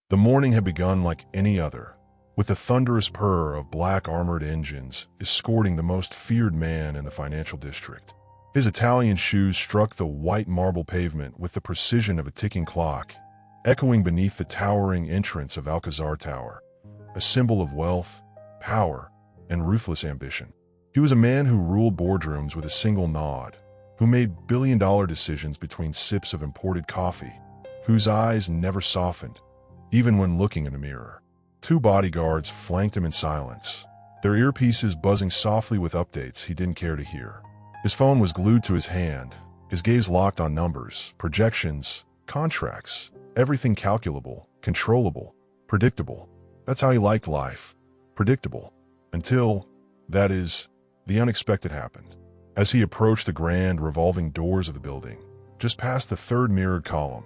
The morning had begun like any other, with the thunderous purr of black armored engines escorting the most feared man in the financial district. His Italian shoes struck the white marble pavement with the precision of a ticking clock, echoing beneath the towering entrance of Alcazar Tower, a symbol of wealth, power, and ruthless ambition. He was a man who ruled boardrooms with a single nod, who made billion-dollar decisions between sips of imported coffee, whose eyes never softened, even when looking in a mirror. 2 bodyguards flanked him in silence, their earpieces buzzing softly with updates he didn't care to hear. His phone was glued to his hand, his gaze locked on numbers, projections, contracts, everything calculable, controllable, predictable. That's how he liked life. Predictable. Until, that is, the unexpected happened. As he approached the grand revolving doors of the building, just past the 3rd mirrored column,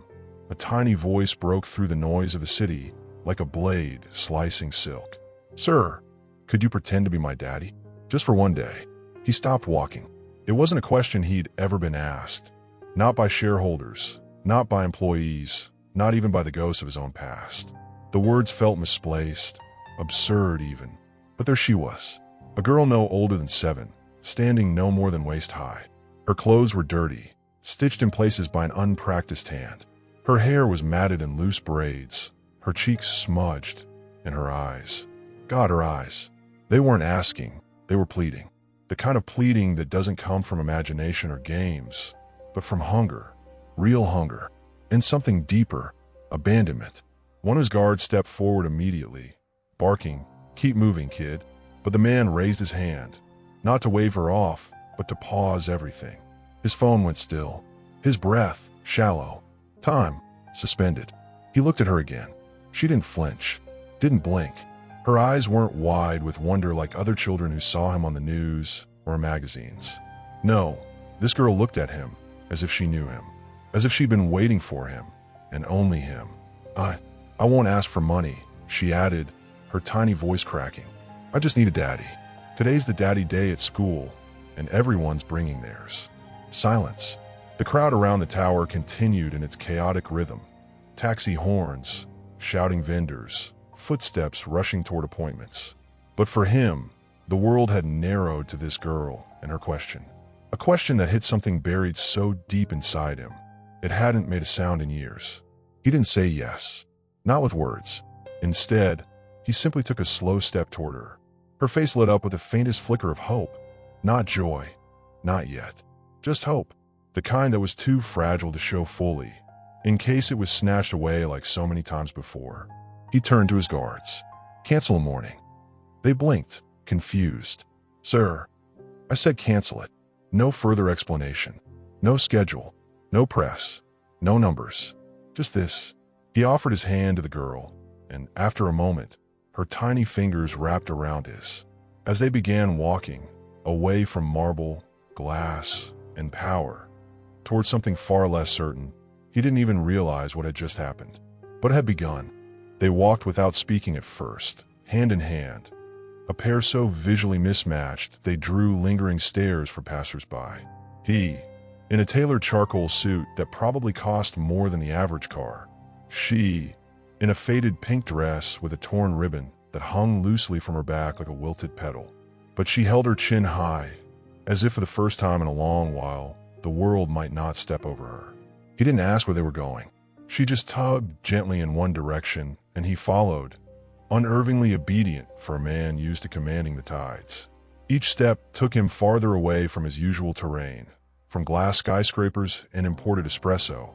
a tiny voice broke through the noise of the city like a blade slicing silk. "Sir, could you pretend to be my daddy? Just for one day." He stopped walking. It wasn't a question he'd ever been asked. Not by shareholders, not by employees, not even by the ghosts of his own past. The words felt misplaced, absurd even. But there she was, a girl no older than 7, standing no more than waist high. Her clothes were dirty, stitched in places by an unpracticed hand. Her hair was matted in loose braids, her cheeks smudged, and her eyes. God, her eyes. They weren't asking, they were pleading. The kind of pleading that doesn't come from imagination or games, but from hunger, real hunger, and something deeper, abandonment. One of his guards stepped forward immediately, barking, "Keep moving, kid." But the man raised his hand, not to wave her off, but to pause everything. His phone went still, his breath shallow, time suspended. He looked at her again. She didn't flinch, didn't blink. Her eyes weren't wide with wonder like other children who saw him on the news or in magazines. No, this girl looked at him as if she knew him, as if she'd been waiting for him, and only him. I won't ask for money," she added, her tiny voice cracking. "I just need a daddy. Today's the daddy day at school, and everyone's bringing theirs." Silence. The crowd around the tower continued in its chaotic rhythm. Taxi horns, shouting vendors, footsteps rushing toward appointments. But for him, the world had narrowed to this girl and her question. A question that hit something buried so deep inside him, it hadn't made a sound in years. He didn't say yes, not with words. Instead, he simply took a slow step toward her. Her face lit up with the faintest flicker of hope. Not joy, not yet. Just hope, the kind that was too fragile to show fully, in case it was snatched away like so many times before. He turned to his guards. "Cancel a morning." They blinked, confused. "Sir," I said, "cancel it. No further explanation. No schedule. No press. No numbers. Just this." He offered his hand to the girl, and after a moment, her tiny fingers wrapped around his. As they began walking, away from marble, glass, and power, towards something far less certain, he didn't even realize what had just happened. But it had begun. They walked without speaking at first, hand in hand, a pair so visually mismatched they drew lingering stares for passers-by. He, in a tailored charcoal suit that probably cost more than the average car. She, in a faded pink dress with a torn ribbon that hung loosely from her back like a wilted petal. But she held her chin high, as if for the first time in a long while, the world might not step over her. He didn't ask where they were going. She just tugged gently in one direction, and he followed, unervingly obedient for a man used to commanding the tides. Each step took him farther away from his usual terrain, from glass skyscrapers and imported espresso,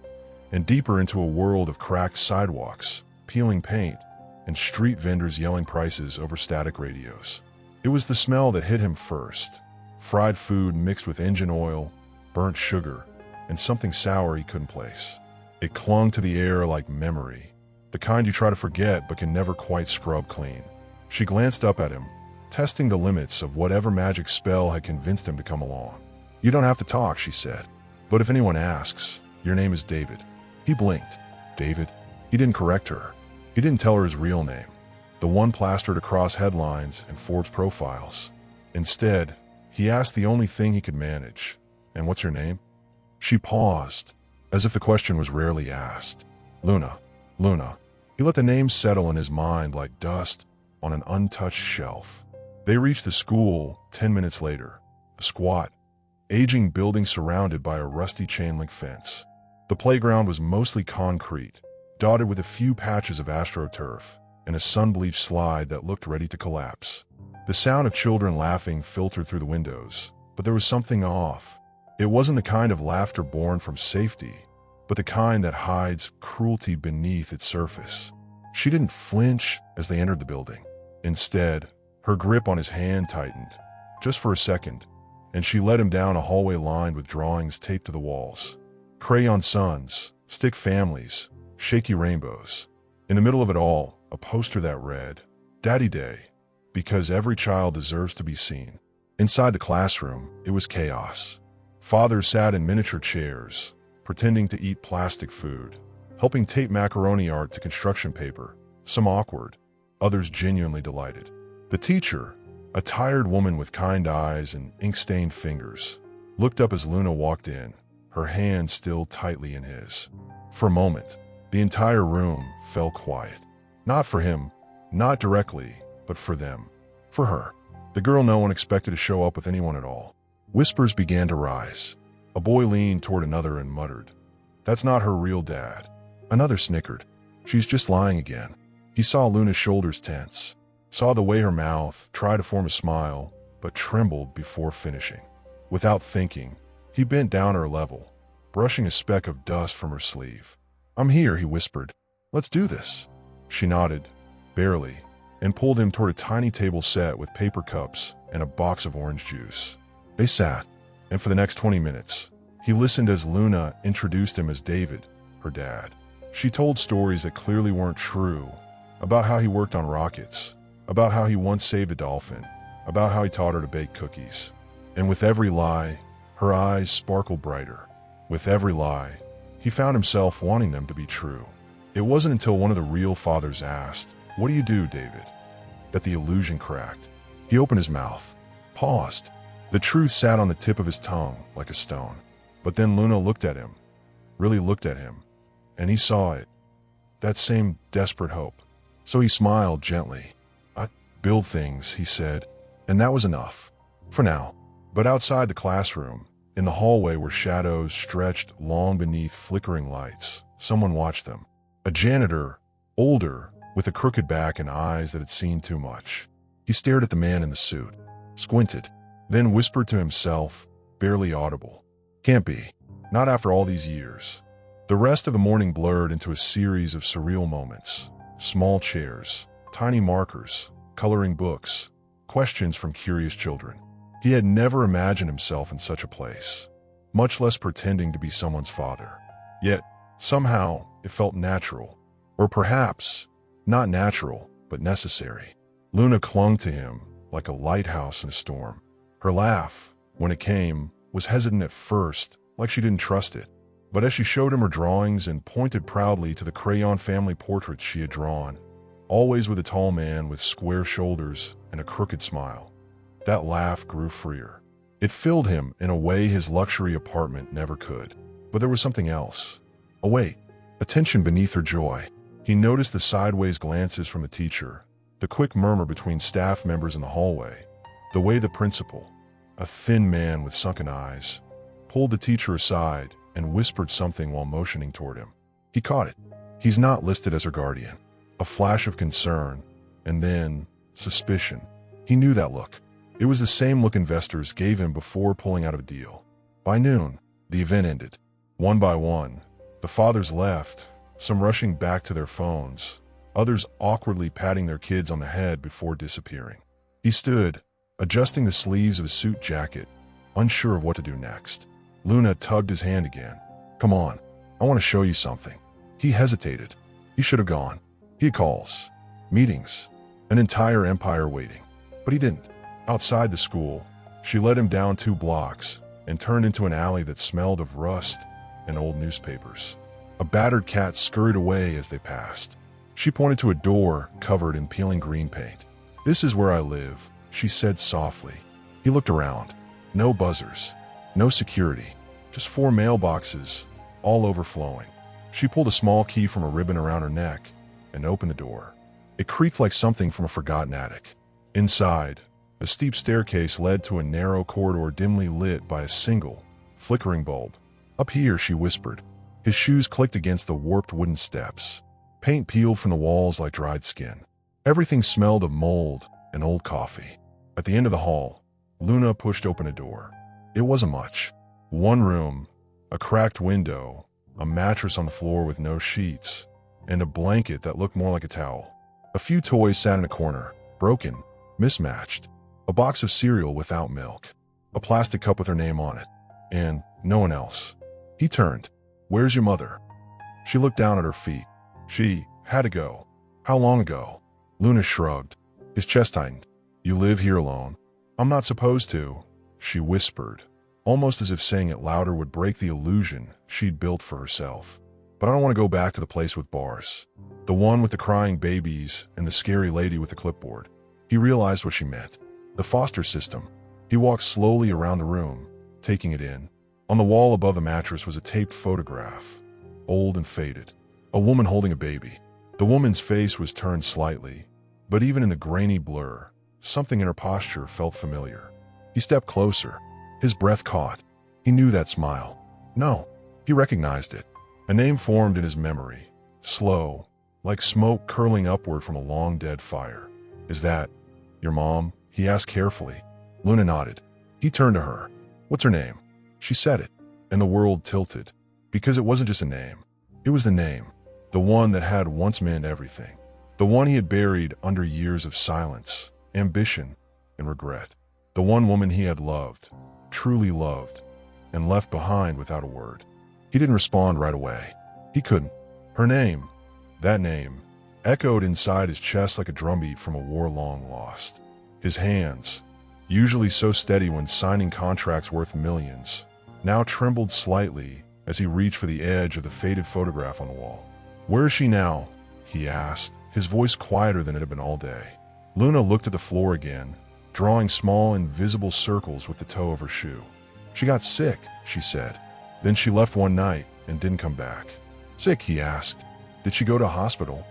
and deeper into a world of cracked sidewalks, peeling paint, and street vendors yelling prices over static radios. It was the smell that hit him first. Fried food mixed with engine oil, burnt sugar, and something sour he couldn't place. It clung to the air like memory, the kind you try to forget but can never quite scrub clean. She glanced up at him, testing the limits of whatever magic spell had convinced him to come along. "You don't have to talk," she said. "But if anyone asks, your name is David." He blinked. David? He didn't correct her. He didn't tell her his real name, the one plastered across headlines and Forbes profiles. Instead, he asked the only thing he could manage. "And what's your name?" She paused, as if the question was rarely asked. Luna. Luna. He let the names settle in his mind like dust on an untouched shelf. They reached the school 10 minutes later, a squat, aging building surrounded by a rusty chain-link fence. The playground was mostly concrete, dotted with a few patches of astroturf and a sun-bleached slide that looked ready to collapse. The sound of children laughing filtered through the windows, but there was something off. It wasn't the kind of laughter born from safety, but the kind that hides cruelty beneath its surface. She didn't flinch as they entered the building. Instead, her grip on his hand tightened, just for a second, and she led him down a hallway lined with drawings taped to the walls. Crayon suns, stick families, shaky rainbows. In the middle of it all, a poster that read, "Daddy Day, because every child deserves to be seen." Inside the classroom, it was chaos. Fathers sat in miniature chairs, pretending to eat plastic food, helping tape macaroni art to construction paper, some awkward, others genuinely delighted. The teacher, a tired woman with kind eyes and ink-stained fingers, looked up as Luna walked in, her hand still tightly in his. For a moment, the entire room fell quiet. Not for him, not directly, but for them. For her. The girl no one expected to show up with anyone at all. Whispers began to rise. A boy leaned toward another and muttered, "That's not her real dad." Another snickered, "She's just lying again." He saw Luna's shoulders tense, saw the way her mouth tried to form a smile, but trembled before finishing. Without thinking, he bent down her level, brushing a speck of dust from her sleeve. "I'm here," he whispered. "Let's do this." She nodded, barely, and pulled him toward a tiny table set with paper cups and a box of orange juice. They sat, and for the next 20 minutes, he listened as Luna introduced him as David, her dad. She told stories that clearly weren't true, about how he worked on rockets, about how he once saved a dolphin, about how he taught her to bake cookies. And with every lie, her eyes sparkled brighter. With every lie, he found himself wanting them to be true. It wasn't until one of the real fathers asked, "What do you do, David?" that the illusion cracked. He opened his mouth, paused. The truth sat on the tip of his tongue like a stone. But then Luna looked at him, really looked at him, and he saw it. That same desperate hope. So he smiled gently. "I build things," he said, and that was enough. For now. But outside the classroom, in the hallway where shadows stretched long beneath flickering lights, someone watched them. A janitor, older, with a crooked back and eyes that had seen too much. He stared at the man in the suit, squinted, then whispered to himself, barely audible, "Can't be. Not after all these years." The rest of the morning blurred into a series of surreal moments. Small chairs, tiny markers, coloring books, questions from curious children. He had never imagined himself in such a place, much less pretending to be someone's father. Yet, somehow, it felt natural. Or perhaps, not natural, but necessary. Luna clung to him like a lighthouse in a storm. Her laugh, when it came, was hesitant at first, like she didn't trust it. But as she showed him her drawings and pointed proudly to the crayon family portraits she had drawn, always with a tall man with square shoulders and a crooked smile, that laugh grew freer. It filled him in a way his luxury apartment never could. But there was something else. A weight, a tension beneath her joy. He noticed the sideways glances from the teacher, the quick murmur between staff members in the hallway, the way the principal, a thin man with sunken eyes, pulled the teacher aside and whispered something while motioning toward him. He caught it. "He's not listed as her guardian." A flash of concern, and then suspicion. He knew that look. It was the same look investors gave him before pulling out of a deal. By noon, the event ended. One by one, the fathers left, some rushing back to their phones, others awkwardly patting their kids on the head before disappearing. He stood, adjusting the sleeves of his suit jacket, unsure of what to do next. Luna tugged his hand again. "Come on, I want to show you something." He hesitated. He should have gone. He had calls, meetings, an entire empire waiting. But he didn't. Outside the school, she led him down 2 blocks and turned into an alley that smelled of rust and old newspapers. A battered cat scurried away as they passed. She pointed to a door covered in peeling green paint. "This is where I live," she said softly. He looked around. No buzzers, no security, just 4 mailboxes, all overflowing. She pulled a small key from a ribbon around her neck and opened the door. It creaked like something from a forgotten attic. Inside, a steep staircase led to a narrow corridor dimly lit by a single, flickering bulb. "Up here," she whispered. His shoes clicked against the warped wooden steps. Paint peeled from the walls like dried skin. Everything smelled of mold and old coffee. At the end of the hall, Luna pushed open a door. It wasn't much. One room, a cracked window, a mattress on the floor with no sheets, and a blanket that looked more like a towel. A few toys sat in a corner, broken, mismatched. A box of cereal without milk. A plastic cup with her name on it. And no one else. He turned. "Where's your mother?" She looked down at her feet. "She had to go." "How long ago?" Luna shrugged. His chest tightened. "You live here alone?" "I'm not supposed to," she whispered, almost as if saying it louder would break the illusion she'd built for herself. "But I don't want to go back to the place with bars. The one with the crying babies and the scary lady with the clipboard." He realized what she meant. The foster system. He walked slowly around the room, taking it in. On the wall above the mattress was a taped photograph, old and faded. A woman holding a baby. The woman's face was turned slightly, but even in the grainy blur, something in her posture felt familiar. He stepped closer. His breath caught. He knew that smile. No, he recognized it. A name formed in his memory, slow, like smoke curling upward from a long-dead fire. "Is that your mom?" he asked carefully. Luna nodded. He turned to her. "What's her name?" She said it, and the world tilted, because it wasn't just a name. It was the name, the one that had once meant everything, the one he had buried under years of silence, ambition, and regret, the one woman he had loved, truly loved, and left behind without a word. He didn't respond right away. He couldn't. Her name, that name, echoed inside his chest like a drumbeat from a war long lost. His hands, usually so steady when signing contracts worth millions, now trembled slightly as he reached for the edge of the faded photograph on the wall. "Where is she now?" he asked, his voice quieter than it had been all day. Luna looked at the floor again, drawing small, invisible circles with the toe of her shoe. "She got sick," she said. "Then she left one night and didn't come back." "Sick?" he asked. "Did she go to a hospital?"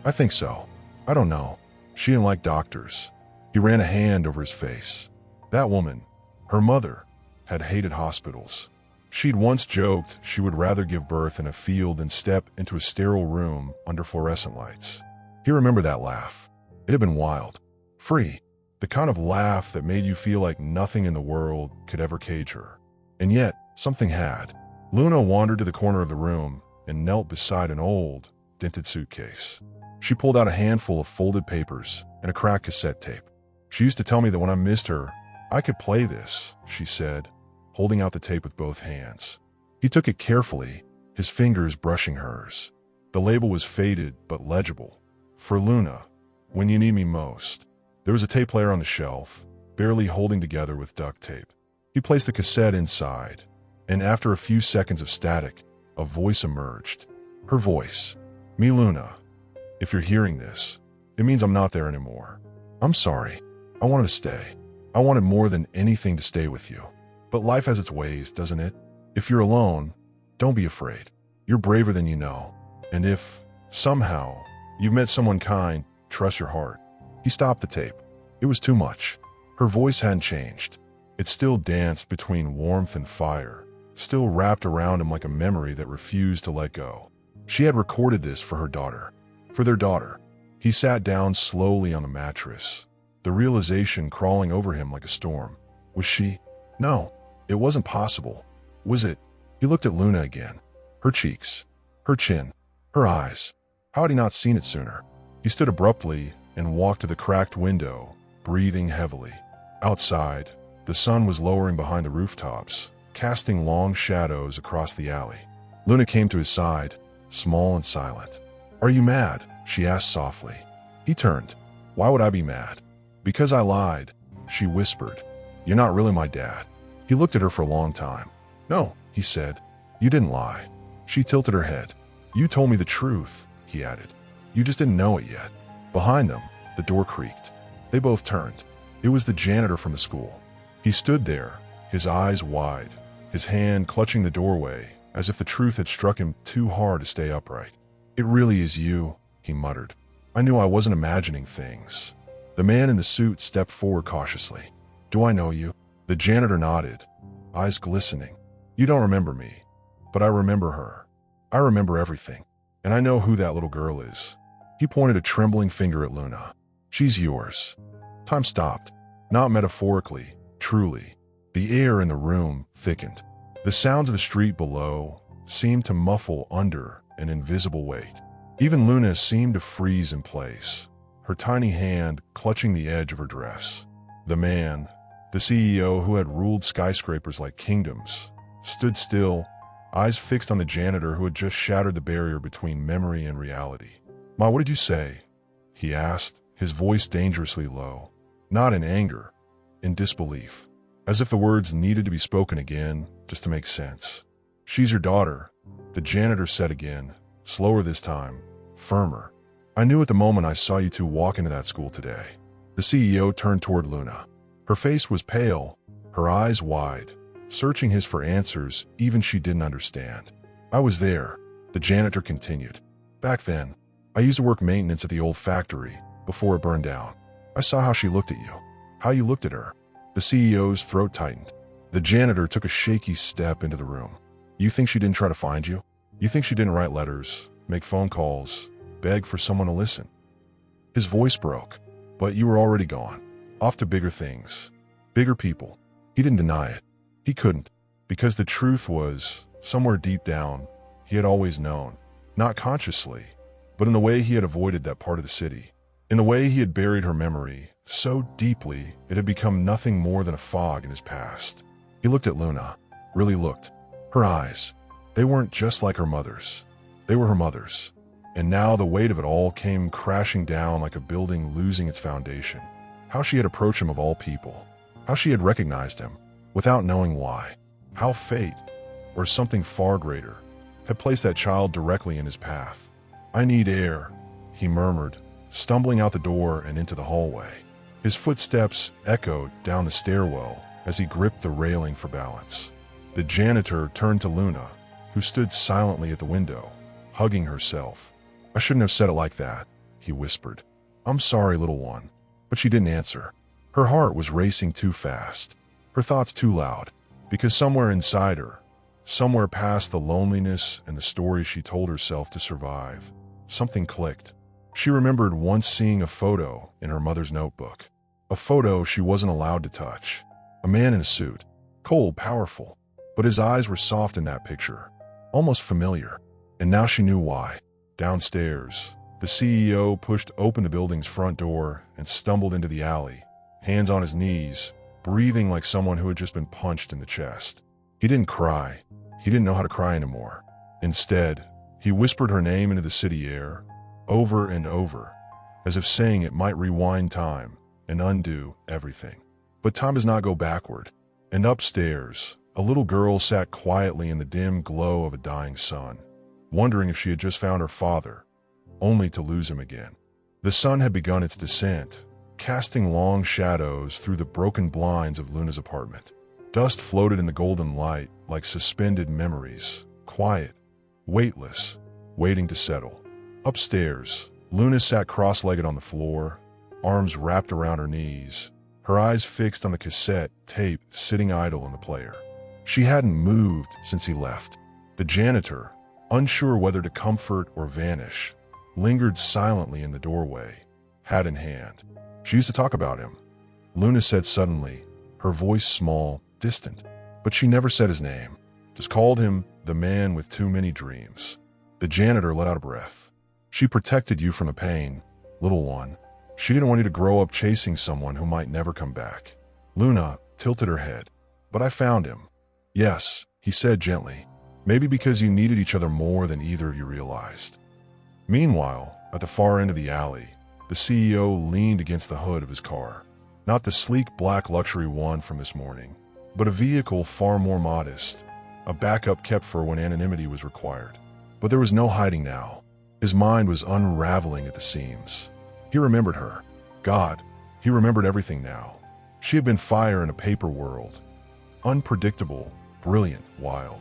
"I think so. I don't know. She didn't like doctors." He ran a hand over his face. That woman, her mother, had hated hospitals. She'd once joked she would rather give birth in a field than step into a sterile room under fluorescent lights. He remembered that laugh. It had been wild, free, the kind of laugh that made you feel like nothing in the world could ever cage her. And yet, something had. Luna wandered to the corner of the room and knelt beside an old, dented suitcase. She pulled out a handful of folded papers and a cracked cassette tape. "She used to tell me that when I missed her, I could play this," she said, holding out the tape with both hands. He took it carefully, his fingers brushing hers. The label was faded but legible. "For Luna, when you need me most." There was a tape player on the shelf, barely holding together with duct tape. He placed the cassette inside, and after a few seconds of static, a voice emerged. Her voice. "Me, Luna. If you're hearing this, it means I'm not there anymore. I'm sorry. I wanted to stay. I wanted more than anything to stay with you. But life has its ways, doesn't it? If you're alone, don't be afraid. You're braver than you know. And if, somehow, you've met someone kind, trust your heart." He stopped the tape. It was too much. Her voice hadn't changed. It still danced between warmth and fire, still wrapped around him like a memory that refused to let go. She had recorded this for her daughter. For their daughter. He sat down slowly on the mattress, the realization crawling over him like a storm. Was she? No, it wasn't possible. Was it? He looked at Luna again. Her cheeks, her chin, her eyes. How had he not seen it sooner? He stood abruptly and walked to the cracked window, breathing heavily. Outside, the sun was lowering behind the rooftops, casting long shadows across the alley. Luna came to his side, small and silent. "Are you mad?" she asked softly. He turned. "Why would I be mad?" "Because I lied," she whispered. "You're not really my dad." He looked at her for a long time. "No," he said. "You didn't lie." She tilted her head. "You told me the truth," he added. "You just didn't know it yet." Behind them, the door creaked. They both turned. It was the janitor from the school. He stood there, his eyes wide, his hand clutching the doorway, as if the truth had struck him too hard to stay upright. "It really is you," he muttered. I knew I wasn't imagining things. The man in the suit stepped forward cautiously. Do I know you? The janitor nodded, eyes glistening. You don't remember me, but I remember her. I remember everything, and I know who that little girl is. He pointed a trembling finger at Luna. She's yours. Time stopped, not metaphorically, truly. The air in the room thickened. The sounds of the street below seemed to muffle under an invisible weight. Even Luna seemed to freeze in place, her tiny hand clutching the edge of her dress. The man, the CEO who had ruled skyscrapers like kingdoms, stood still, eyes fixed on the janitor who had just shattered the barrier between memory and reality. Ma, what did you say? He asked, his voice dangerously low. Not in anger, in disbelief, as if the words needed to be spoken again just to make sense. She's your daughter, the janitor said again, slower this time, firmer. I knew at the moment I saw you two walk into that school today. The CEO turned toward Luna. Her face was pale, her eyes wide, searching his for answers even she didn't understand. I was there, the janitor continued. Back then, I used to work maintenance at the old factory before it burned down. I saw how she looked at you, how you looked at her. The CEO's throat tightened. The janitor took a shaky step into the room. You think she didn't try to find you? You think she didn't write letters, make phone calls, beg for someone to listen? His voice broke. But you were already gone, off to bigger things, bigger people. He didn't deny it. He couldn't, because the truth was, somewhere deep down, he had always known, not consciously, but in the way he had avoided that part of the city, in the way he had buried her memory so deeply it had become nothing more than a fog in his past. He looked at Luna, really looked. Her eyes, they weren't just like her mother's. They were her mother's. And now the weight of it all came crashing down like a building losing its foundation. How she had approached him of all people. How she had recognized him, without knowing why. How fate, or something far greater, had placed that child directly in his path. I need air, he murmured, stumbling out the door and into the hallway. His footsteps echoed down the stairwell as he gripped the railing for balance. The janitor turned to Luna, who stood silently at the window, hugging herself. I shouldn't have said it like that, he whispered. I'm sorry, little one. But she didn't answer. Her heart was racing too fast, her thoughts too loud, because somewhere inside her, somewhere past the loneliness and the stories she told herself to survive, something clicked. She remembered once seeing a photo in her mother's notebook, a photo she wasn't allowed to touch. A man in a suit, cold, powerful, but his eyes were soft in that picture, almost familiar. And now she knew why. Downstairs, the CEO pushed open the building's front door and stumbled into the alley, hands on his knees, breathing like someone who had just been punched in the chest. He didn't cry. He didn't know how to cry anymore. Instead, he whispered her name into the city air, over and over, as if saying it might rewind time and undo everything. But time does not go backward. And upstairs, a little girl sat quietly in the dim glow of a dying sun, wondering if she had just found her father, only to lose him again. The sun had begun its descent, casting long shadows through the broken blinds of Luna's apartment. Dust floated in the golden light like suspended memories, quiet, weightless, waiting to settle. Upstairs, Luna sat cross-legged on the floor, arms wrapped around her knees, her eyes fixed on the cassette tape sitting idle in the player. She hadn't moved since he left. The janitor, unsure whether to comfort or vanish, lingered silently in the doorway, hat in hand. She used to talk about him, Luna said suddenly, her voice small, distant. But she never said his name, just called him the man with too many dreams. The janitor let out a breath. She protected you from the pain, little one. She didn't want you to grow up chasing someone who might never come back. Luna tilted her head. But I found him. Yes, he said gently. Maybe because you needed each other more than either of you realized. Meanwhile, at the far end of the alley, the CEO leaned against the hood of his car. Not the sleek black luxury one from this morning, but a vehicle far more modest, a backup kept for when anonymity was required. But there was no hiding now. His mind was unraveling at the seams. He remembered her. God, he remembered everything now. She had been fire in a paper world. Unpredictable, brilliant, wild.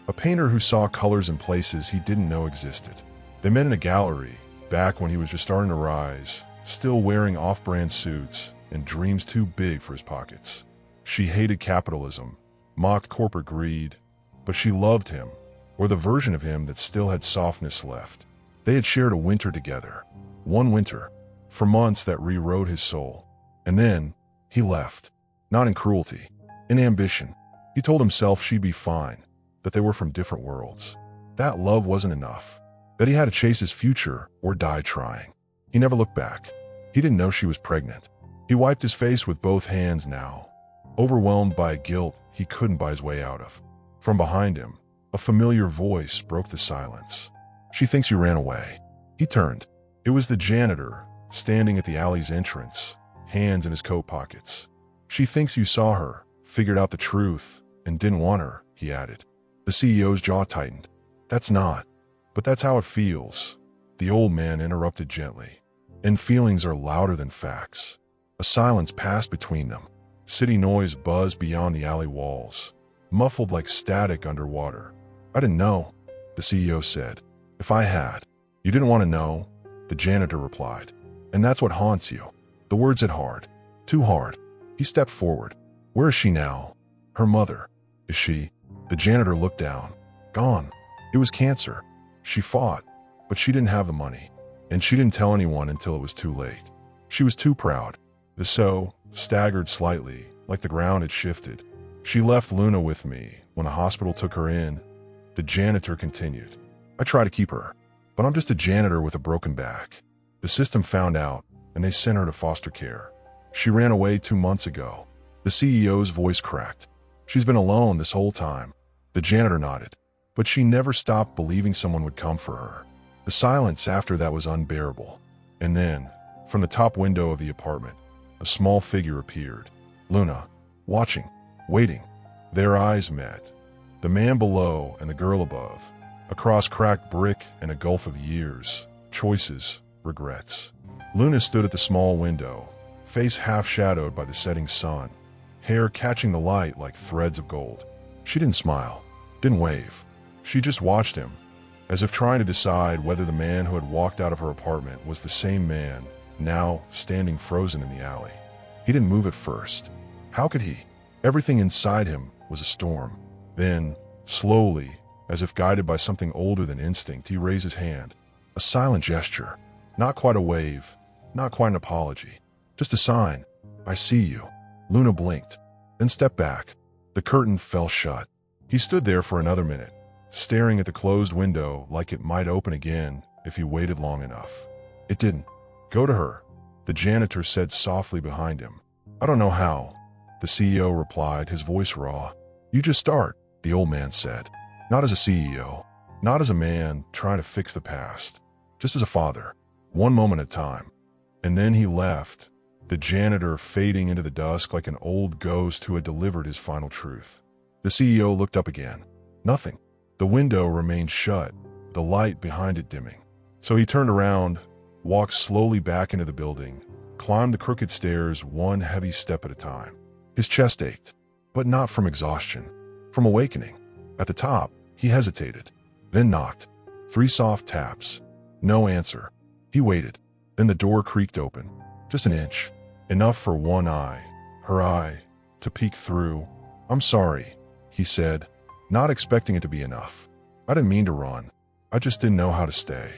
A painter who saw colors in places he didn't know existed. They met in a gallery, back when he was just starting to rise, still wearing off-brand suits and dreams too big for his pockets. She hated capitalism, mocked corporate greed, but she loved him, or the version of him that still had softness left. They had shared a winter together, one winter, for months that rewrote his soul. And then, he left, not in cruelty, in ambition. He told himself she'd be fine, that they were from different worlds. That love wasn't enough, that he had to chase his future or die trying. He never looked back. He didn't know she was pregnant. He wiped his face with both hands now, overwhelmed by a guilt he couldn't buy his way out of. From behind him, a familiar voice broke the silence. "She thinks you ran away." He turned. It was the janitor, standing at the alley's entrance, hands in his coat pockets. "She thinks you saw her, figured out the truth, and didn't want her," he added. The CEO's jaw tightened. "That's not. But that's how it feels," the old man interrupted gently. "And feelings are louder than facts." A silence passed between them. City noise buzzed beyond the alley walls, muffled like static underwater. "I didn't know," the CEO said. "If I had." "You didn't want to know," the janitor replied. "And that's what haunts you." The words hit hard. Too hard. He stepped forward. "Where is she now?" "Her mother." "Is she?" The janitor looked down. "Gone. It was cancer. She fought, but she didn't have the money. And she didn't tell anyone until it was too late. She was too proud." The CEO staggered slightly, like the ground had shifted. "She left Luna with me when the hospital took her in," the janitor continued. "I try to keep her, but I'm just a janitor with a broken back. The system found out, and they sent her to foster care. She ran away 2 months ago." The CEO's voice cracked. "She's been alone this whole time." The janitor nodded. "But she never stopped believing someone would come for her." The silence after that was unbearable. And then, from the top window of the apartment, a small figure appeared. Luna, watching, waiting. Their eyes met. The man below and the girl above. Across cracked brick and a gulf of years, choices, regrets. Luna stood at the small window, face half-shadowed by the setting sun, hair catching the light like threads of gold. She didn't smile, didn't wave. She just watched him, as if trying to decide whether the man who had walked out of her apartment was the same man, now standing frozen in the alley. He didn't move at first. How could he? Everything inside him was a storm. Then, slowly, as if guided by something older than instinct, he raised his hand. A silent gesture. Not quite a wave, not quite an apology. Just a sign. "I see you." Luna blinked, then stepped back. The curtain fell shut. He stood there for another minute, staring at the closed window like it might open again if he waited long enough. It didn't. "Go to her," the janitor said softly behind him. "I don't know how," the CEO replied, his voice raw. "You just start," the old man said. "Not as a CEO, not as a man trying to fix the past, just as a father, one moment at a time." And then he left, the janitor fading into the dusk like an old ghost who had delivered his final truth. The CEO looked up again. Nothing. The window remained shut, the light behind it dimming. So he turned around, walked slowly back into the building, climbed the crooked stairs one heavy step at a time. His chest ached, but not from exhaustion, from awakening. At the top, he hesitated, then knocked. 3 soft taps. No answer. He waited. Then the door creaked open, just an inch, enough for one eye, her eye, to peek through. "I'm sorry," he said, not expecting it to be enough. "I didn't mean to run. I just didn't know how to stay."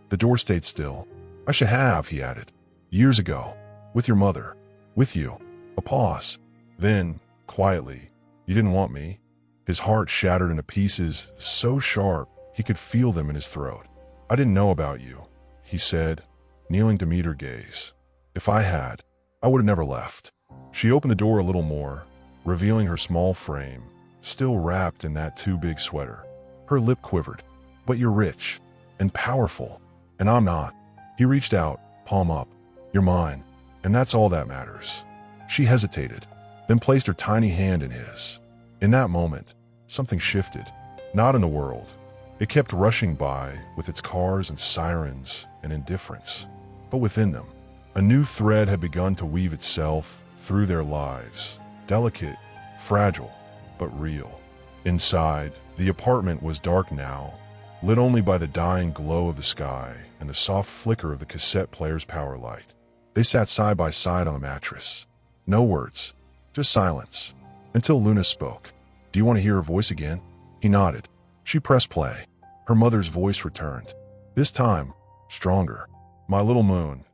The door stayed still. "I should have," he added. "Years ago. With your mother. With you." A pause. Then, quietly, "You didn't want me." His heart shattered into pieces so sharp he could feel them in his throat. "I didn't know about you," he said, kneeling to meet her gaze. "If I had, I would have never left." She opened the door a little more, revealing her small frame, still wrapped in that too big sweater. Her lip quivered. "But you're rich and powerful, and I'm not." He reached out, palm up. "You're mine, and that's all that matters." She hesitated, then placed her tiny hand in his. In that moment, something shifted. Not in the world. It kept rushing by with its cars and sirens and indifference. But within them, a new thread had begun to weave itself through their lives. Delicate, fragile, but real. Inside, the apartment was dark now, lit only by the dying glow of the sky and the soft flicker of the cassette player's power light. They sat side by side on the mattress. No words, just silence, until Luna spoke. "Do you want to hear her voice again?" He nodded. She pressed play. Her mother's voice returned. This time, stronger. "My little moon,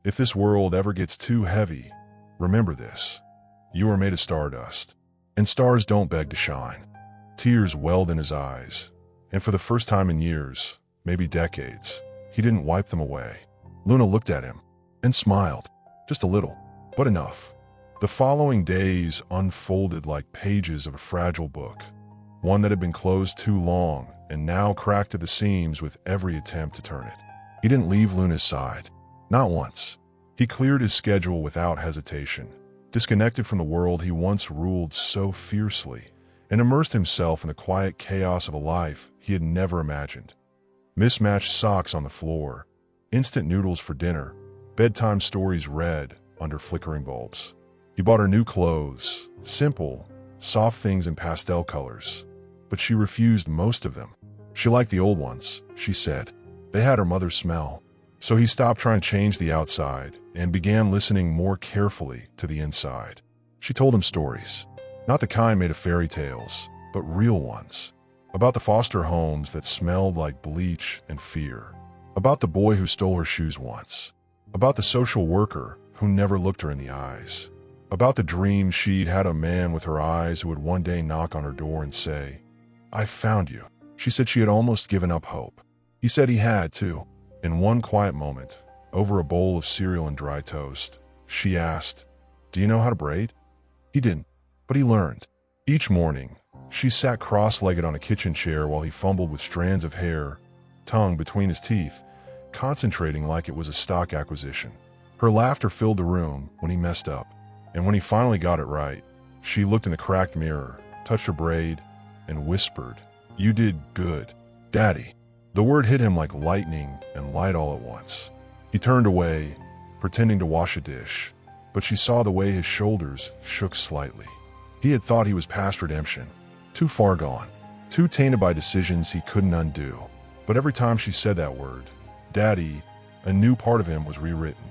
if this world ever gets too heavy, remember this. You are made of stardust, and stars don't beg to shine." Tears welled in his eyes, and for the first time in years, maybe decades, he didn't wipe them away. Luna looked at him and smiled, just a little, but enough. The following days unfolded like pages of a fragile book, one that had been closed too long and now cracked at the seams with every attempt to turn it. He didn't leave Luna's side, not once. He cleared his schedule without hesitation, disconnected from the world he once ruled so fiercely, and immersed himself in the quiet chaos of a life he had never imagined. Mismatched socks on the floor, instant noodles for dinner, bedtime stories read under flickering bulbs. He bought her new clothes, simple, soft things in pastel colors, but she refused most of them. She liked the old ones, she said. They had her mother's smell. So he stopped trying to change the outside and began listening more carefully to the inside. She told him stories, not the kind made of fairy tales, but real ones. About the foster homes that smelled like bleach and fear. About the boy who stole her shoes once. About the social worker who never looked her in the eyes. About the dream she'd had a man with her eyes who would one day knock on her door and say, "I found you." She said she had almost given up hope. He said he had, too. In one quiet moment, over a bowl of cereal and dry toast, she asked, "Do you know how to braid?" He didn't, but he learned. Each morning, she sat cross-legged on a kitchen chair while he fumbled with strands of hair, tongue between his teeth, concentrating like it was a stock acquisition. Her laughter filled the room when he messed up, and when he finally got it right, she looked in the cracked mirror, touched her braid, and whispered, "You did good, Daddy." The word hit him like lightning and light all at once. He turned away, pretending to wash a dish, but she saw the way his shoulders shook slightly. He had thought he was past redemption, too far gone, too tainted by decisions he couldn't undo. But every time she said that word, Daddy, a new part of him was rewritten.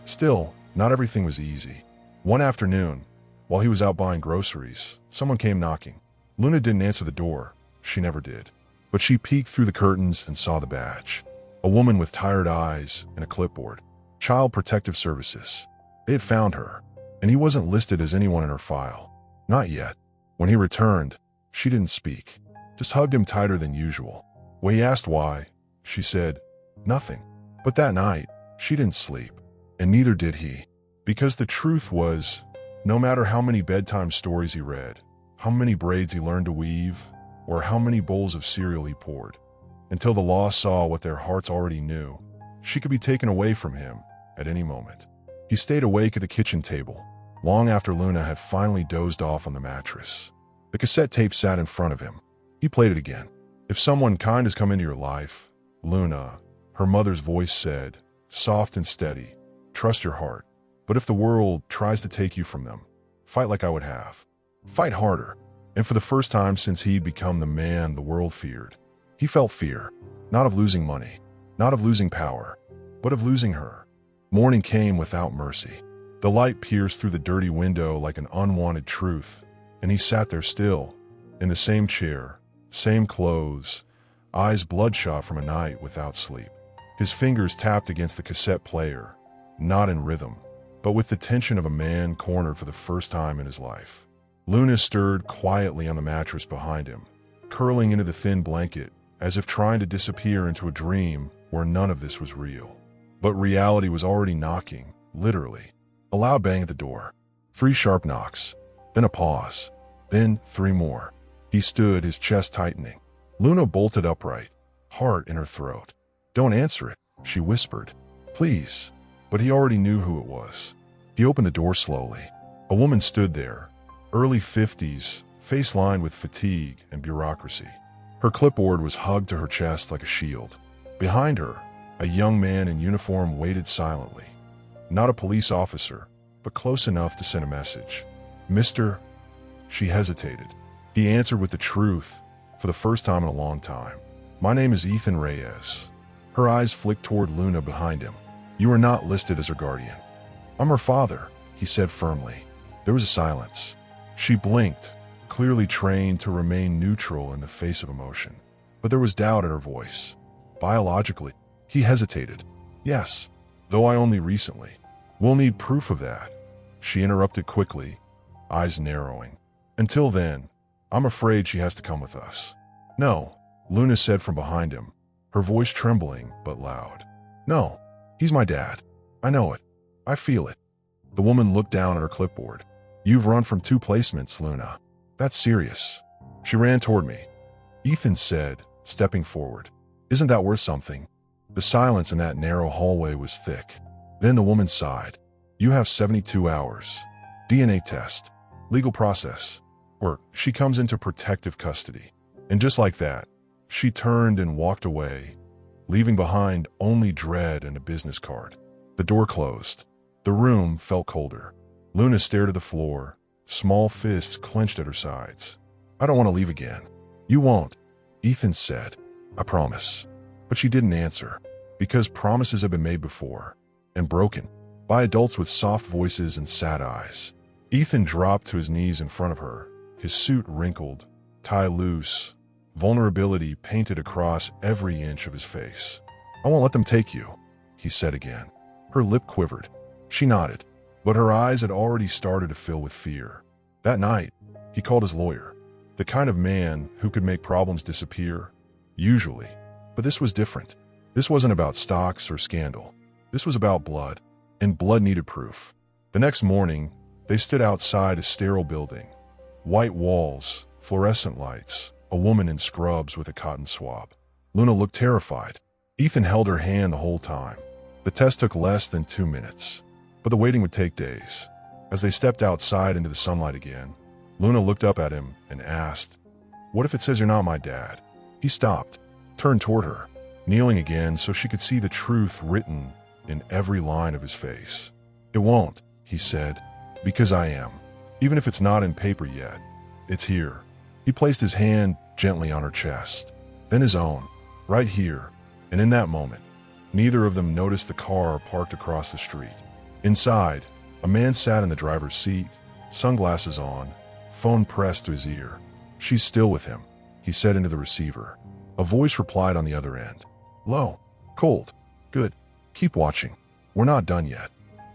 Still, not everything was easy. One afternoon, while he was out buying groceries, someone came knocking. Luna didn't answer the door. She never did. But she peeked through the curtains and saw the badge. A woman with tired eyes and a clipboard. Child Protective Services. They had found her, and he wasn't listed as anyone in her file. Not yet. When he returned, she didn't speak, just hugged him tighter than usual. When he asked why, she said, "Nothing." But that night, she didn't sleep, and neither did he. Because the truth was, no matter how many bedtime stories he read, how many braids he learned to weave, or how many bowls of cereal he poured, until the law saw what their hearts already knew, she could be taken away from him at any moment. He stayed awake at the kitchen table, long after Luna had finally dozed off on the mattress. The cassette tape sat in front of him. He played it again. "If someone kind has come into your life, Luna," her mother's voice said, soft and steady, "trust your heart. But if the world tries to take you from them, fight like I would have. Fight harder." And for the first time since he'd become the man the world feared, he felt fear, not of losing money, not of losing power, but of losing her. Morning came without mercy. The light pierced through the dirty window like an unwanted truth, and he sat there still, in the same chair, same clothes, eyes bloodshot from a night without sleep. His fingers tapped against the cassette player, not in rhythm, but with the tension of a man cornered for the first time in his life. Luna stirred quietly on the mattress behind him, curling into the thin blanket, as if trying to disappear into a dream where none of this was real. But reality was already knocking, literally. A loud bang at the door. 3 sharp knocks. Then a pause. Then 3 more. He stood, his chest tightening. Luna bolted upright, heart in her throat. "Don't answer it," she whispered. "Please." But he already knew who it was. He opened the door slowly. A woman stood there, early 50s, face lined with fatigue and bureaucracy. Her clipboard was hugged to her chest like a shield. Behind her, a young man in uniform waited silently. Not a police officer, but close enough to send a message. "Mr. She hesitated. He answered with the truth, for the first time in a long time. My name is Ethan Reyes. Her eyes flicked toward Luna behind him. You are not listed as her guardian. I'm her father, he said firmly. There was a silence. She blinked, clearly trained to remain neutral in the face of emotion. But there was doubt in her voice. Biologically, he hesitated. Yes, though I only recently. We'll need proof of that. She interrupted quickly, eyes narrowing. Until then, I'm afraid she has to come with us. No, Luna said from behind him, her voice trembling but loud. No, he's my dad. I know it. I feel it. The woman looked down at her clipboard. You've run from 2 placements, Luna. That's serious. She ran toward me. Ethan said, stepping forward. Isn't that worth something? The silence in that narrow hallway was thick. Then the woman sighed. You have 72 hours. DNA test. Legal process. Or she comes into protective custody. And just like that, she turned and walked away, leaving behind only dread and a business card. The door closed. The room felt colder. Luna stared at the floor, small fists clenched at her sides. I don't want to leave again. You won't, Ethan said. I promise. But she didn't answer, because promises have been made before, and broken, by adults with soft voices and sad eyes. Ethan dropped to his knees in front of her, his suit wrinkled, tie loose, vulnerability painted across every inch of his face. I won't let them take you, he said again. Her lip quivered. She nodded, but her eyes had already started to fill with fear. That night, he called his lawyer, the kind of man who could make problems disappear, usually. But this was different. This wasn't about stocks or scandal. This was about blood, and blood needed proof. The next morning, they stood outside a sterile building. White walls, fluorescent lights, a woman in scrubs with a cotton swab. Luna looked terrified. Ethan held her hand the whole time. The test took less than 2 minutes, but the waiting would take days. As they stepped outside into the sunlight again, Luna looked up at him and asked, What if it says you're not my dad? He stopped, turned toward her, kneeling again so she could see the truth written in every line of his face. It won't, he said, because I am. Even if it's not in paper yet, it's here. He placed his hand gently on her chest, then his own, right here, and in that moment, neither of them noticed the car parked across the street. Inside, a man sat in the driver's seat, sunglasses on, phone pressed to his ear. She's still with him, he said into the receiver. A voice replied on the other end. Low, cold, good, keep watching. We're not done yet.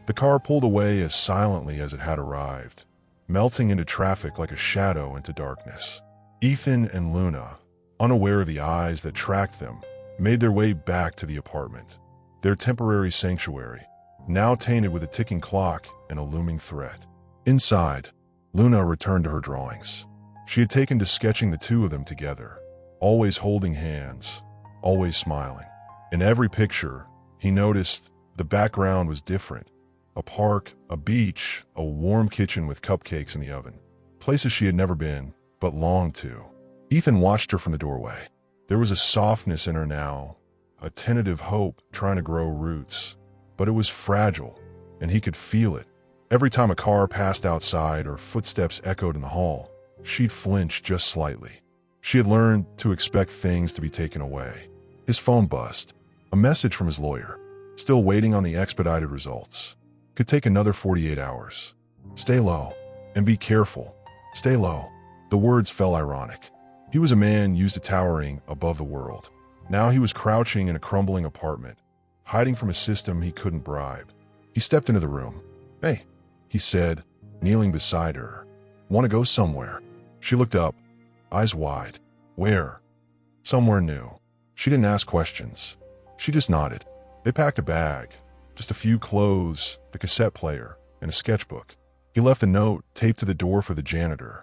The car pulled away as silently as it had arrived, melting into traffic like a shadow into darkness. Ethan and Luna, unaware of the eyes that tracked them, made their way back to the apartment, their temporary sanctuary, now tainted with a ticking clock and a looming threat. Inside, Luna returned to her drawings. She had taken to sketching the 2 of them together, always holding hands, always smiling. In every picture, he noticed the background was different. A park, a beach, a warm kitchen with cupcakes in the oven. Places she had never been, but longed to. Ethan watched her from the doorway. There was a softness in her now, a tentative hope trying to grow roots. But it was fragile, and he could feel it. Every time a car passed outside or footsteps echoed in the hall, she'd flinch just slightly. She had learned to expect things to be taken away. His phone buzzed. A message from his lawyer. Still waiting on the expedited results. Could take another 48 hours. Stay low. And be careful. Stay low. The words fell ironic. He was a man used to towering above the world. Now he was crouching in a crumbling apartment, hiding from a system he couldn't bribe. He stepped into the room. Hey, he said, kneeling beside her. Want to go somewhere? She looked up, eyes wide. Where? Somewhere new. She didn't ask questions. She just nodded. They packed a bag, just a few clothes, the cassette player, and a sketchbook. He left a note taped to the door for the janitor.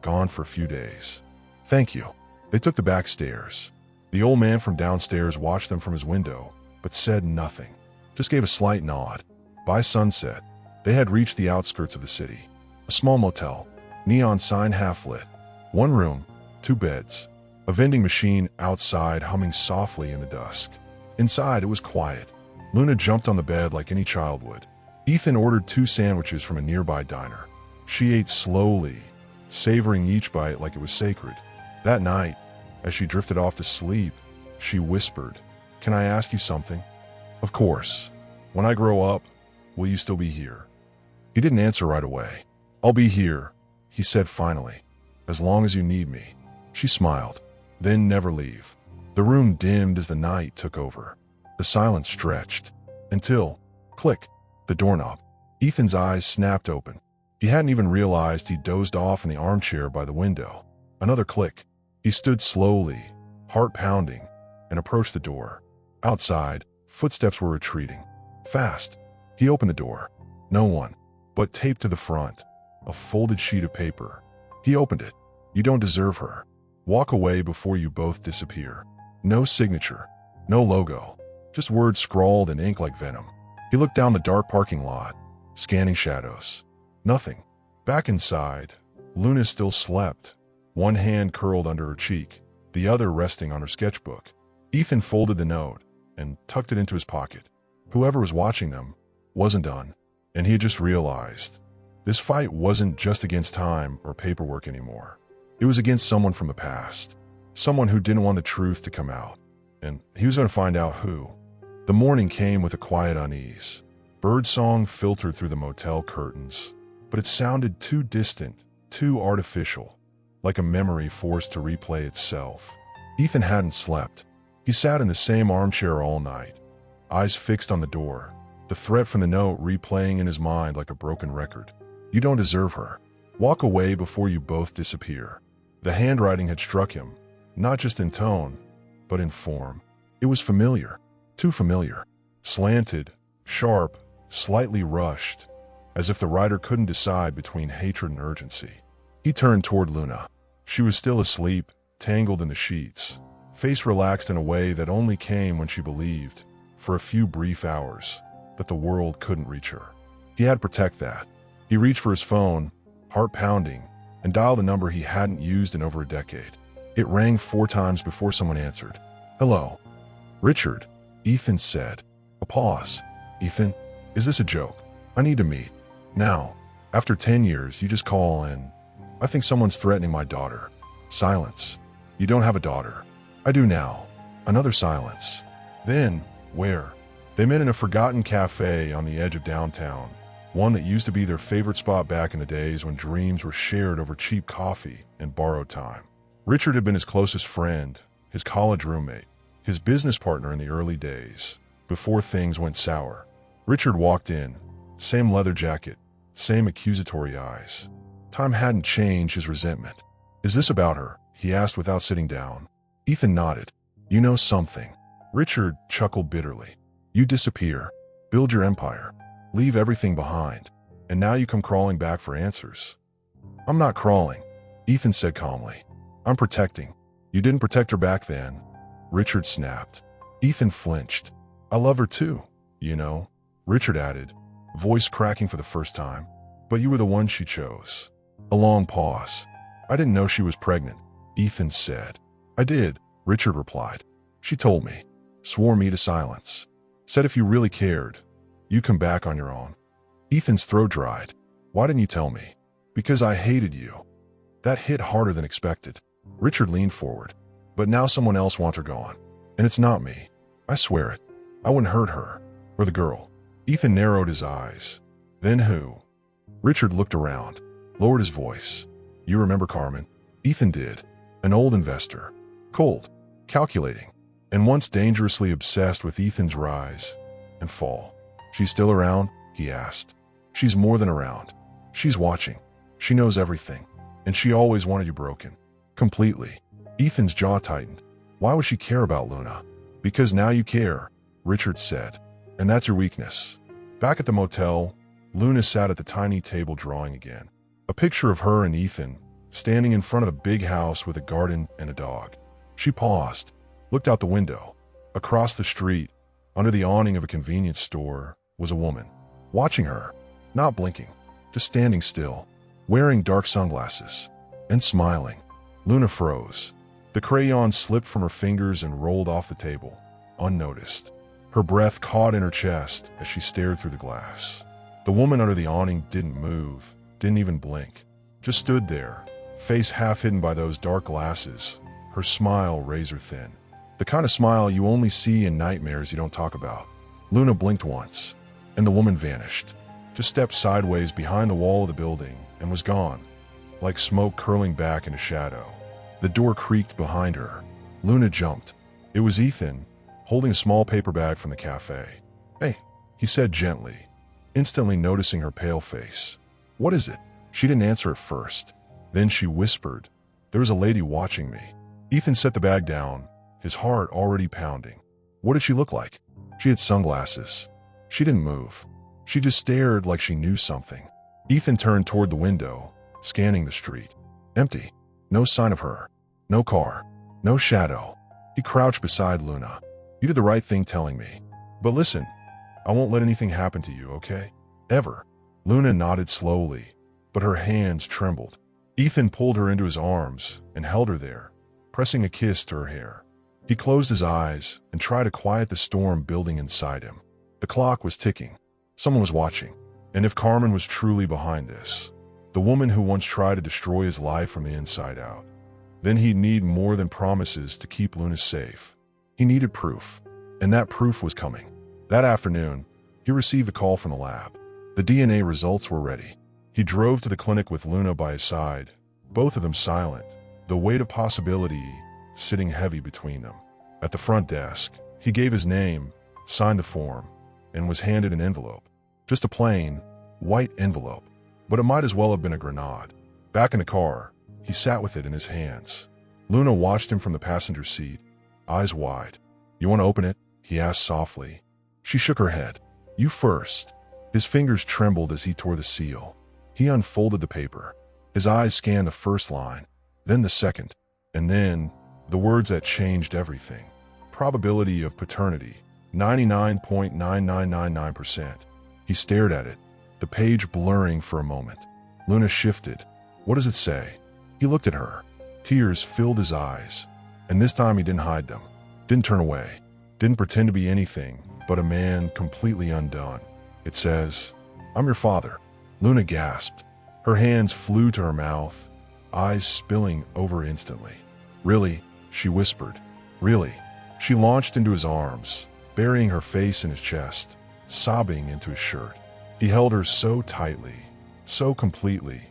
Gone for a few days. Thank you. They took the back stairs. The old man from downstairs watched them from his window, but said nothing. Just gave a slight nod. By sunset, they had reached the outskirts of the city. A small motel, neon sign half lit. 1 room, 2 beds. A vending machine outside humming softly in the dusk. Inside, it was quiet. Luna jumped on the bed like any child would. Ethan ordered 2 sandwiches from a nearby diner. She ate slowly, savoring each bite like it was sacred. That night, as she drifted off to sleep, She whispered, "Can I ask you something?" "Of course. When I grow up, will you still be here?" He didn't answer right away. "I'll be here," he said finally, "as long as you need me." She smiled. "Then never leave." The room dimmed as the night took over. The silence stretched until, click, the doorknob. Ethan's eyes snapped open. He hadn't even realized he dozed off in the armchair by the window. Another click. He stood slowly, heart pounding, and approached the door. Outside, footsteps were retreating. Fast. He opened the door. No one, but taped to the front, a folded sheet of paper. He opened it. "You don't deserve her. Walk away before you both disappear." No signature, no logo, just words scrawled in ink like venom. He looked down the dark parking lot, scanning shadows. Nothing. Back inside, Luna still slept, one hand curled under her cheek, the other resting on her sketchbook. Ethan folded the note and tucked it into his pocket. Whoever was watching them wasn't done, and he had just realized this fight wasn't just against time or paperwork anymore. It was against someone from the past, someone who didn't want the truth to come out, and he was going to find out who. The morning came with a quiet unease. Birdsong filtered through the motel curtains, but it sounded too distant, too artificial, like a memory forced to replay itself. Ethan hadn't slept. He sat in the same armchair all night, eyes fixed on the door, the threat from the note replaying in his mind like a broken record. "You don't deserve her. Walk away before you both disappear." The handwriting had struck him, not just in tone, but in form. It was familiar, too familiar, slanted, sharp, slightly rushed, as if the writer couldn't decide between hatred and urgency. He turned toward Luna. She was still asleep, tangled in the sheets, face relaxed in a way that only came when she believed, for a few brief hours, that the world couldn't reach her. He had to protect that. He reached for his phone, heart pounding, and dialed a number he hadn't used in over a decade. It rang 4 times before someone answered. "Hello." "Richard," Ethan said. A pause. "Ethan, is this a joke? I need to meet. Now. After 10 years, you just call and... I think someone's threatening my daughter." Silence. "You don't have a daughter." "I do now." Another silence. Then, where? They met in a forgotten cafe on the edge of downtown, one that used to be their favorite spot back in the days when dreams were shared over cheap coffee and borrowed time. Richard had been his closest friend, his college roommate, his business partner in the early days, before things went sour. Richard walked in, same leather jacket, same accusatory eyes. Time hadn't changed his resentment. "Is this about her?" he asked without sitting down. Ethan nodded. "You know something." Richard chuckled bitterly. "You disappear, build your empire, leave everything behind, and now you come crawling back for answers." "I'm not crawling," Ethan said calmly. "I'm protecting. You didn't protect her back then." Richard snapped. Ethan flinched. "I love her too, you know," Richard added, voice cracking for the first time. "But you were the one she chose." A long pause. "I didn't know she was pregnant," Ethan said. "I did," Richard replied. "She told me, swore me to silence, said if you really cared, you'd come back on your own." Ethan's throat dried. "Why didn't you tell me?" "Because I hated you." That hit harder than expected. Richard leaned forward. "But now someone else wants her gone. And it's not me. I swear it. I wouldn't hurt her. Or the girl." Ethan narrowed his eyes. "Then who?" Richard looked around, lowered his voice. "You remember Carmen?" Ethan did. An old investor. Cold, calculating, and once dangerously obsessed with Ethan's rise and fall. "She's still around?" he asked. "She's more than around. She's watching. She knows everything. And she always wanted you broken. Completely." Ethan's jaw tightened. "Why would she care about Luna?" "Because now you care," Richard said. "And that's your weakness." Back at the motel, Luna sat at the tiny table drawing again. A picture of her and Ethan, standing in front of a big house with a garden and a dog. She paused, looked out the window. Across the street, under the awning of a convenience store, was a woman, watching her, not blinking, just standing still, wearing dark sunglasses, and smiling. Luna froze. The crayon slipped from her fingers and rolled off the table, unnoticed. Her breath caught in her chest as she stared through the glass. The woman under the awning didn't move, didn't even blink, just stood there, face half hidden by those dark glasses, her smile razor thin. The kind of smile you only see in nightmares you don't talk about. Luna blinked once, and the woman vanished. Just stepped sideways behind the wall of the building and was gone, like smoke curling back into shadow. The door creaked behind her. Luna jumped. It was Ethan, holding a small paper bag from the cafe. "Hey," he said gently, instantly noticing her pale face. "What is it?" She didn't answer at first. Then she whispered, "There was a lady watching me." Ethan set the bag down, his heart already pounding. What did she look like? She had sunglasses. She didn't move. She just stared like she knew something. Ethan turned toward the window, scanning the street. Empty. No sign of her. No car. No shadow. He crouched beside Luna. "You did the right thing telling me. But listen, I won't let anything happen to you, okay? Ever." Luna nodded slowly, but her hands trembled. Ethan pulled her into his arms and held her there, pressing a kiss to her hair. He closed his eyes and tried to quiet the storm building inside him. The clock was ticking. Someone was watching. And if Carmen was truly behind this, the woman who once tried to destroy his life from the inside out, then he'd need more than promises to keep Luna safe. He needed proof, and that proof was coming. That afternoon, he received a call from the lab. The DNA results were ready. He drove to the clinic with Luna by his side, both of them silent, the weight of possibility sitting heavy between them. At the front desk, he gave his name, signed the form, and was handed an envelope. Just a plain, white envelope, but it might as well have been a grenade. Back in the car, he sat with it in his hands. Luna watched him from the passenger seat, eyes wide. "You want to open it?" he asked softly. She shook her head. "You first." His fingers trembled as he tore the seal. He unfolded the paper. His eyes scanned the first line, then the second, and then the words that changed everything. Probability of paternity, 99.9999%. He stared at it, the page blurring for a moment. Luna shifted. "What does it say?" He looked at her. Tears filled his eyes, and this time he didn't hide them, didn't turn away, didn't pretend to be anything but a man completely undone. "It says, I'm your father." Luna gasped. Her hands flew to her mouth, eyes spilling over instantly. "Really?" she whispered. "Really?" She launched into his arms, burying her face in his chest, sobbing into his shirt. He held her so tightly, so completely,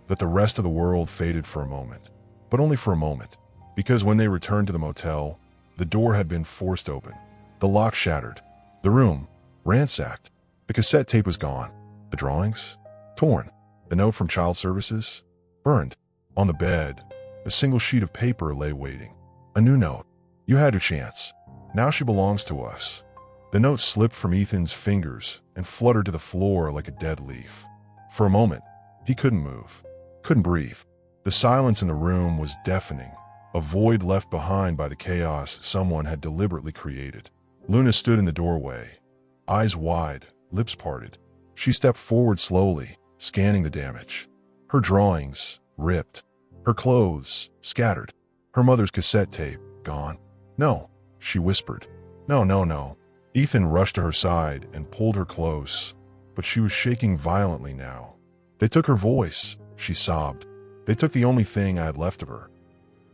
that the rest of the world faded for a moment. But only for a moment, because when they returned to the motel, the door had been forced open. The lock shattered. The room, ransacked. The cassette tape was gone. The drawings, torn. The note from child services, burned. On the bed, a single sheet of paper lay waiting. A new note. "You had your chance. Now she belongs to us." The note slipped from Ethan's fingers and fluttered to the floor like a dead leaf. For a moment, he couldn't move, couldn't breathe. The silence in the room was deafening, a void left behind by the chaos someone had deliberately created. Luna stood in the doorway, eyes wide, lips parted. She stepped forward slowly, scanning the damage. Her drawings, ripped. Her clothes, scattered. Her mother's cassette tape, gone. "No," she whispered. "No, no, no." Ethan rushed to her side and pulled her close, but she was shaking violently now. "They took her voice," she sobbed. "They took the only thing I had left of her."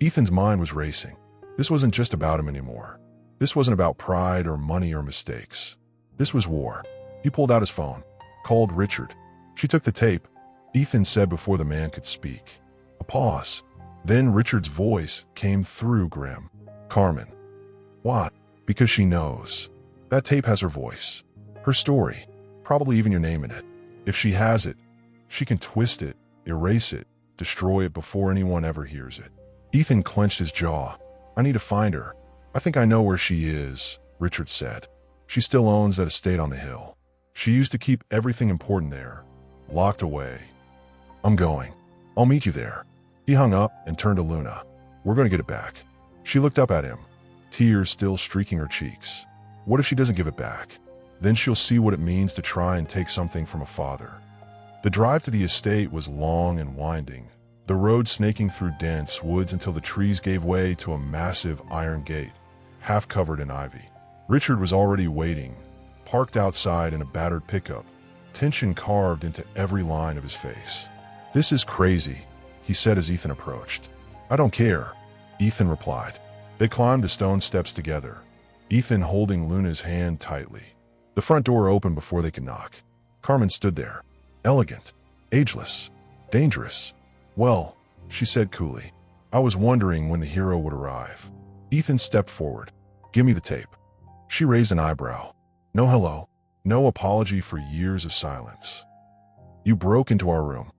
Ethan's mind was racing. This wasn't just about him anymore. This wasn't about pride or money or mistakes. This was war. He pulled out his phone, called Richard. She took the tape, Ethan said before the man could speak. A pause. Then Richard's voice came through grim. "Carmen." "What?" "Because she knows. That tape has her voice. Her story. Probably even your name in it. If she has it, she can twist it, erase it, destroy it before anyone ever hears it." Ethan clenched his jaw. "I need to find her. I think I know where she is," Richard said. "She still owns that estate on the hill. She used to keep everything important there, locked away. I'm going. I'll meet you there." He hung up and turned to Luna. "We're going to get it back." She looked up at him, tears still streaking her cheeks. What if she doesn't give it back? Then she'll see what it means to try and take something from a father. The drive to the estate was long and winding, the road snaking through dense woods until the trees gave way to a massive iron gate, half covered in ivy. Richard was already waiting, parked outside in a battered pickup, tension carved into every line of his face. "This is crazy," he said as Ethan approached. "I don't care," Ethan replied. They climbed the stone steps together, Ethan holding Luna's hand tightly. The front door opened before they could knock. Carmen stood there, elegant, ageless, dangerous. "Well," she said coolly, "I was wondering when the hero would arrive." Ethan stepped forward. "Give me the tape." She raised an eyebrow. "No hello. No apology for years of silence." "You broke into our room.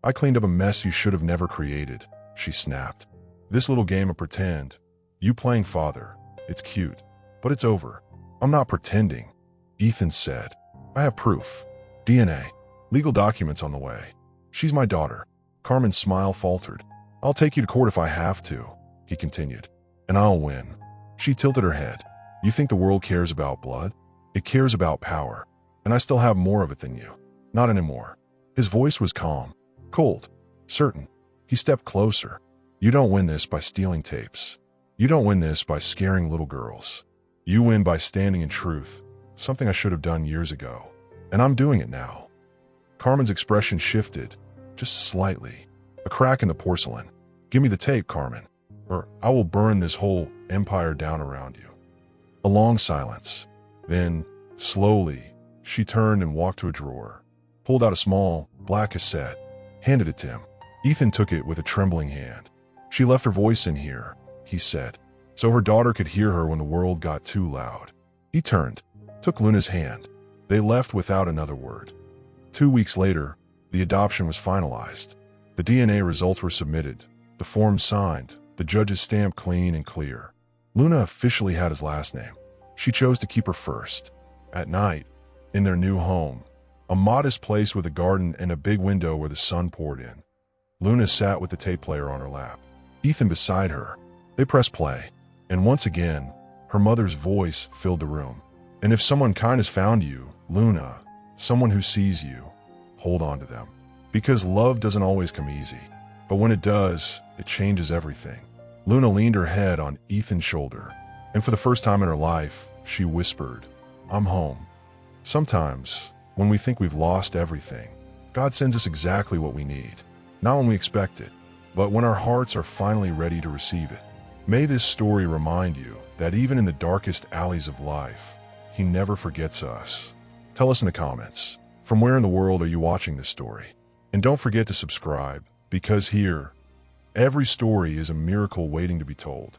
I cleaned up a mess you should have never created," she snapped. "This little game of pretend, you playing father, it's cute, but it's over." "I'm not pretending," Ethan said. "I have proof. DNA. Legal documents on the way. She's my daughter." Carmen's smile faltered. "I'll take you to court if I have to," he continued. "And I'll win." She tilted her head. "You think the world cares about blood? It cares about power. And I still have more of it than you. Not anymore." His voice was calm, cold, certain. He stepped closer. "You don't win this by stealing tapes. You don't win this by scaring little girls. You win by standing in truth, something I should have done years ago. And I'm doing it now." Carmen's expression shifted, just slightly. A crack in the porcelain. "Give me the tape, Carmen, or I will burn this whole empire down around you." A long silence. Then, slowly, she turned and walked to a drawer, pulled out a small, black cassette, handed it to him. Ethan took it with a trembling hand. "She left her voice in here," he said, "so her daughter could hear her when the world got too loud." He turned, took Luna's hand. They left without another word. 2 weeks later, the adoption was finalized. The DNA results were submitted, the form signed, the judge's stamp clean and clear. Luna officially had his last name. She chose to keep her first. At night, in their new home, a modest place with a garden and a big window where the sun poured in, Luna sat with the tape player on her lap, Ethan beside her. They pressed play, and once again, her mother's voice filled the room. "And if someone kind has found you, Luna, someone who sees you, hold on to them. Because love doesn't always come easy, but when it does, it changes everything." Luna leaned her head on Ethan's shoulder, and for the first time in her life, she whispered, "I'm home." Sometimes, when we think we've lost everything, God sends us exactly what we need. Not when we expect it, but when our hearts are finally ready to receive it. May this story remind you that even in the darkest alleys of life, He never forgets us. Tell us in the comments, from where in the world are you watching this story? And don't forget to subscribe, because here, every story is a miracle waiting to be told.